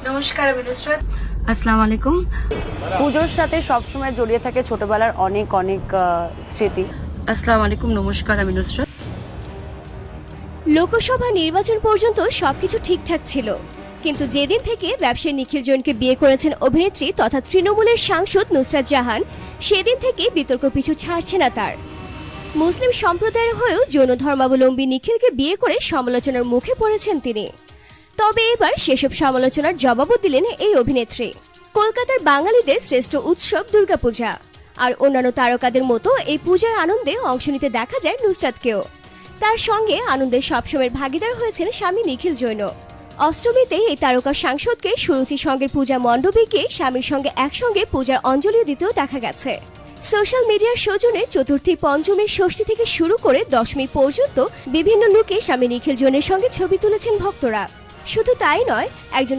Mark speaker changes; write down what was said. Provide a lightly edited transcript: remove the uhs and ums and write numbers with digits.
Speaker 1: নমস্কার, আমি নুসরাত।
Speaker 2: আসসালামু আলাইকুম।
Speaker 3: পুজোর সাথে সবসময় জড়িয়ে থাকে ছোটবেলার অনেক অনেক স্মৃতি।
Speaker 2: আসসালামু আলাইকুম, নমস্কার, আমি নুসরাত।
Speaker 4: লোকসভা নির্বাচন পর্যন্ত সবকিছু ঠিকঠাক ছিল, কিন্তু যেদিন থেকে ব্যবসায়ী নিখিল জৈনকে বিয়ে করেছেন অভিনেত্রী তথা তৃণমূলের সাংসদ নুসরাত জাহান, সেদিন থেকে বিতর্ক পিছু ছাড়ছে না তার। মুসলিম সম্প্রদায়ের হয়েও যৌন ধর্মাবলম্বী নিখিলকে বিয়ে করে সমালোচনার মুখে পড়েছেন তিনি। তবে এবার সেসব সমালোচনার জবাবও দিলেন এই অভিনেত্রী। কলকাতার বাঙালিদের শ্রেষ্ঠ উৎসব দুর্গাপূজা, আর অন্যান্য তারকাদের মতো এই পূজার আনন্দে অংশ নিতে দেখা যায় নুসরাতকেও। তার সঙ্গে আনন্দের সবসময়ের ভাগিদার হয়েছেন স্বামী নিখিল জৈন। অষ্টমীতে এই তারকা সাংসদকে সুরুচি সঙ্গের পূজা মণ্ডপে গিয়ে স্বামীর সঙ্গে একসঙ্গে পূজার অঞ্জলি দিতেও দেখা গেছে। সোশ্যাল মিডিয়ার সৌজন্যে চতুর্থী, পঞ্চমী, ষষ্ঠী থেকে শুরু করে দশমী পর্যন্ত বিভিন্ন লুকে স্বামী নিখিল জৈনের সঙ্গে ছবি তুলেছেন ভক্তরা। শুধু তাই নয়, একজন